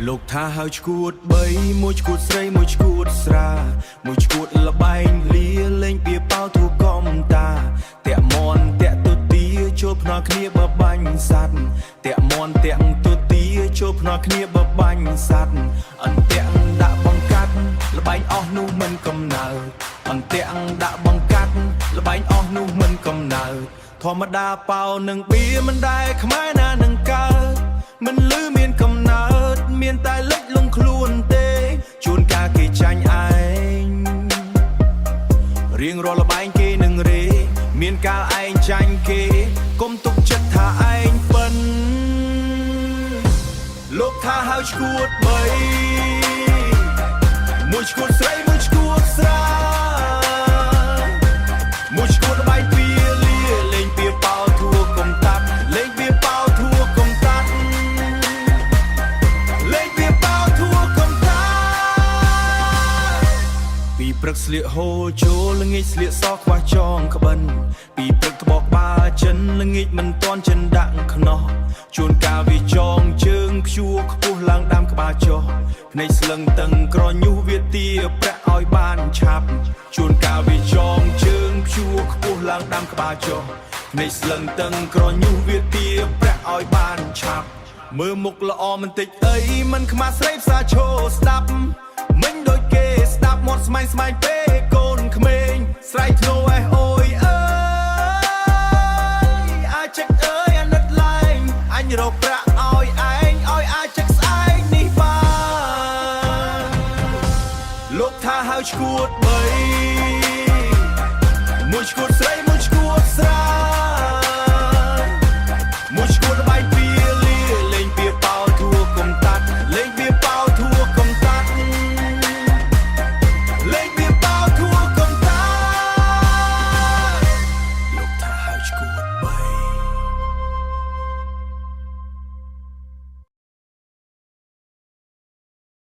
លោកថាហៅឈួត3មួយឈួតស្រីមួយឈួតស្រាមួយឈួតលបែងលាលេងបៀប៉ោធូកំតាតាក់មន់តាក់ទុទាចូលភ្នល់គ្នាបបាញ់សัตว์តាក់មន់តាក់ទុទាចូលភ្នល់គ្នាបបាញ់សัตว์អន្ទាក់ដាក់បង្កាត់លបែងអស់នោះមិនកំណើអន្ទាក់ដាក់បង្កាត់លបែងអស់នោះមិនកំណើធម្មតាប៉ោនឹងបៀមិនដែរខ្មែរណានឹងកើតមិនលឺមានកំណើតមានតែលិចលងខ្លួនទេជួនកាលគេចាញ់ឯងរៀងរាល់លបែងគេនឹងរេមានកាលឯងចាញ់គេកុំទុកចិត្តថាឯងប៉ិនលោកថាហៅឈួត3មួយឈួតស្រីមួយឈួតស្រាមួយឈួតលបែងពីលាលេងពីប៉ោធួកុំតាត់លេងពីប៉ោធួកុំតាត់ពីព្រឹកស្លៀកហូលចូលល្ងាចស្លៀកសខ្វះចងក្បិនពីព្រឹកក្បោកបាចិនល្ងាចមិនតន់ចិនដាក់ខ្នោះជួនកាលវាចងជើងខ្ជួខ្ពស់ឡើងដាំក្បាលចុះភ្នែកស្លឹងតឹងក្រញុះវាទាប្រាក់ឲ្យបានឆាប់ជួនកាលវាចងជើងខ្ជួខ្ពស់ឡើងដាំក្បាលចុះភ្នែកស្លឹងតឹងក្រញុះវាទាប្រាក់ឲ្យបានឆាប់មើលមុខល្អមិនតិចអីមិនខ្មាស់ស្រីផ្សាឈោស្ដាប់មិញដូចគេស្ដាប់មាត់ស្មាញពេកកូនក្មេងស្រែកធ្នោអេះអូយអើយអាចចឹកអើយអាណិតឡែងអញរកប្រាក់ឲ្យឯងឲ្យអាចចឹកស្អែកនេះបានលោកថាហៅឈួត3មួយឈួតស្រីមួយឈួតស្រាមួយឈួតបាយពីលាលេងពីប៉ោធួកុំតាត់លេងពីប៉ោធួកុំតាត់លេងពីប៉ោធួកុំតាត់លោកថាហៅឈួត3